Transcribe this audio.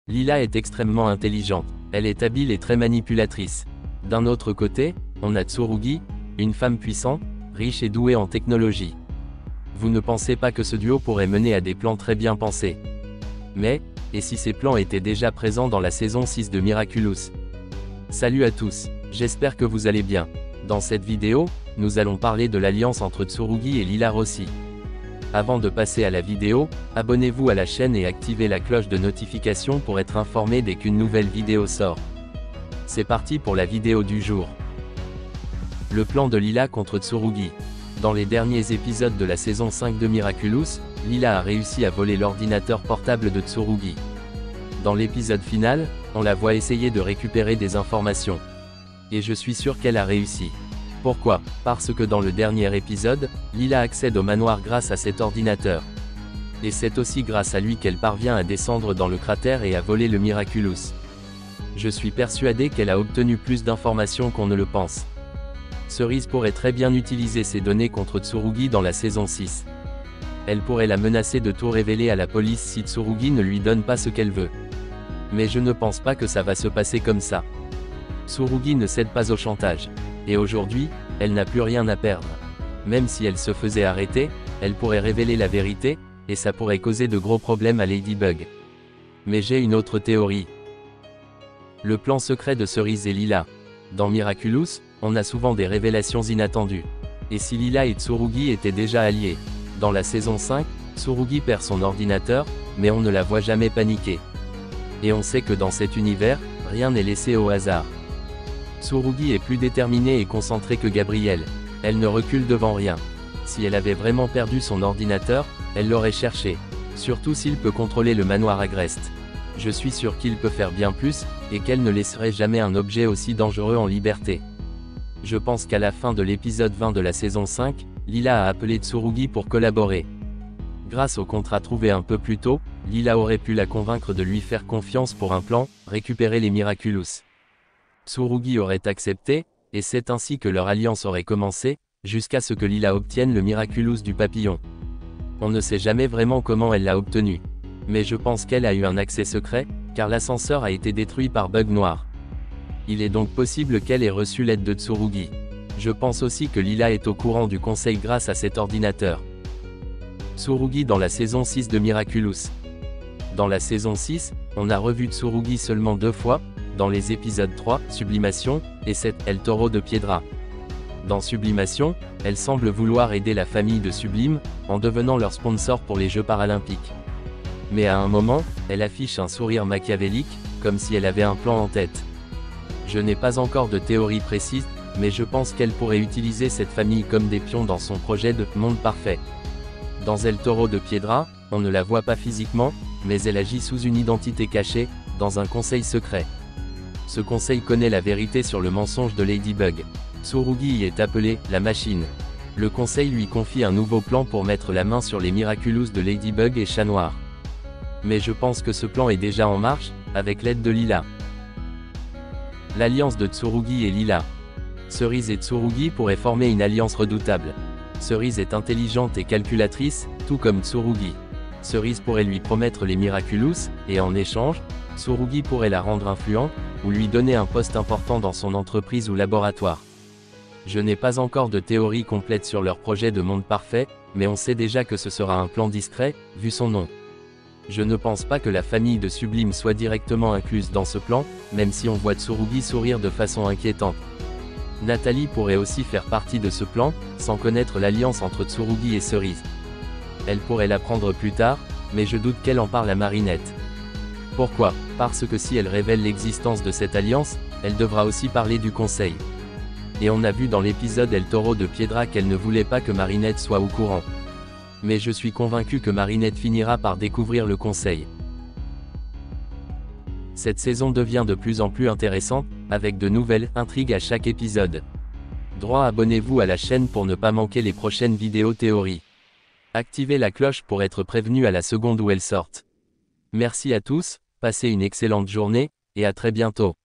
Lila est extrêmement intelligente, elle est habile et très manipulatrice. D'un autre côté, on a Tsurugi, une femme puissante, riche et douée en technologie. Vous ne pensez pas que ce duo pourrait mener à des plans très bien pensés. Mais, et si ces plans étaient déjà présents dans la saison 6 de Miraculous? Salut à tous, j'espère que vous allez bien. Dans cette vidéo, nous allons parler de l'alliance entre Tsurugi et Lila Rossi. Avant de passer à la vidéo, abonnez-vous à la chaîne et activez la cloche de notification pour être informé dès qu'une nouvelle vidéo sort. C'est parti pour la vidéo du jour. Le plan de Lila contre Tsurugi. Dans les derniers épisodes de la saison 5 de Miraculous, Lila a réussi à voler l'ordinateur portable de Tsurugi. Dans l'épisode final, on la voit essayer de récupérer des informations. Et je suis sûr qu'elle a réussi. Pourquoi? Parce que dans le dernier épisode, Lila accède au manoir grâce à cet ordinateur. Et c'est aussi grâce à lui qu'elle parvient à descendre dans le cratère et à voler le Miraculous. Je suis persuadé qu'elle a obtenu plus d'informations qu'on ne le pense. Cerise pourrait très bien utiliser ces données contre Tsurugi dans la saison 6. Elle pourrait la menacer de tout révéler à la police si Tsurugi ne lui donne pas ce qu'elle veut. Mais je ne pense pas que ça va se passer comme ça. Tsurugi ne cède pas au chantage. Et aujourd'hui, elle n'a plus rien à perdre. Même si elle se faisait arrêter, elle pourrait révéler la vérité, et ça pourrait causer de gros problèmes à Ladybug. Mais j'ai une autre théorie. Le plan secret de Cerise et Lila. Dans Miraculous, on a souvent des révélations inattendues. Et si Lila et Tsurugi étaient déjà alliés? Dans la saison 5, Tsurugi perd son ordinateur, mais on ne la voit jamais paniquer. Et on sait que dans cet univers, rien n'est laissé au hasard. Tsurugi est plus déterminée et concentrée que Gabrielle. Elle ne recule devant rien. Si elle avait vraiment perdu son ordinateur, elle l'aurait cherché. Surtout s'il peut contrôler le manoir Agreste. Je suis sûr qu'il peut faire bien plus, et qu'elle ne laisserait jamais un objet aussi dangereux en liberté. Je pense qu'à la fin de l'épisode 20 de la saison 5, Lila a appelé Tsurugi pour collaborer. Grâce au contrat trouvé un peu plus tôt, Lila aurait pu la convaincre de lui faire confiance pour un plan, récupérer les Miraculous. Tsurugi aurait accepté, et c'est ainsi que leur alliance aurait commencé, jusqu'à ce que Lila obtienne le Miraculous du papillon. On ne sait jamais vraiment comment elle l'a obtenu. Mais je pense qu'elle a eu un accès secret, car l'ascenseur a été détruit par Bug Noir. Il est donc possible qu'elle ait reçu l'aide de Tsurugi. Je pense aussi que Lila est au courant du conseil grâce à cet ordinateur. Tsurugi dans la saison 6 de Miraculous. Dans la saison 6, on a revu Tsurugi seulement 2 fois, dans les épisodes 3, Sublimation, et 7, El Toro de Piedra. Dans Sublimation, elle semble vouloir aider la famille de Sublime, en devenant leur sponsor pour les Jeux paralympiques. Mais à un moment, elle affiche un sourire machiavélique, comme si elle avait un plan en tête. Je n'ai pas encore de théorie précise, mais je pense qu'elle pourrait utiliser cette famille comme des pions dans son projet de « monde parfait ». Dans El Toro de Piedra, on ne la voit pas physiquement, mais elle agit sous une identité cachée, dans un conseil secret. Ce conseil connaît la vérité sur le mensonge de Ladybug. Tsurugi y est appelé « la machine ». Le conseil lui confie un nouveau plan pour mettre la main sur les Miraculous de Ladybug et Chat Noir. Mais je pense que ce plan est déjà en marche, avec l'aide de Lila. L'alliance de Tsurugi et Lila. Cerise et Tsurugi pourraient former une alliance redoutable. Cerise est intelligente et calculatrice, tout comme Tsurugi. Cerise pourrait lui promettre les Miraculous, et en échange, Tsurugi pourrait la rendre influente, ou lui donner un poste important dans son entreprise ou laboratoire. Je n'ai pas encore de théorie complète sur leur projet de monde parfait, mais on sait déjà que ce sera un plan discret, vu son nom. Je ne pense pas que la famille de Sublime soit directement incluse dans ce plan, même si on voit Tsurugi sourire de façon inquiétante. Nathalie pourrait aussi faire partie de ce plan, sans connaître l'alliance entre Tsurugi et Cerise. Elle pourrait l'apprendre plus tard, mais je doute qu'elle en parle à Marinette. Pourquoi? Parce que si elle révèle l'existence de cette alliance, elle devra aussi parler du conseil. Et on a vu dans l'épisode El Toro de Piedra qu'elle ne voulait pas que Marinette soit au courant. Mais je suis convaincu que Marinette finira par découvrir le conseil. Cette saison devient de plus en plus intéressante, avec de nouvelles intrigues à chaque épisode. Droit, abonnez-vous à la chaîne pour ne pas manquer les prochaines vidéos théories. Activez la cloche pour être prévenu à la seconde où elles sortent. Merci à tous, passez une excellente journée, et à très bientôt.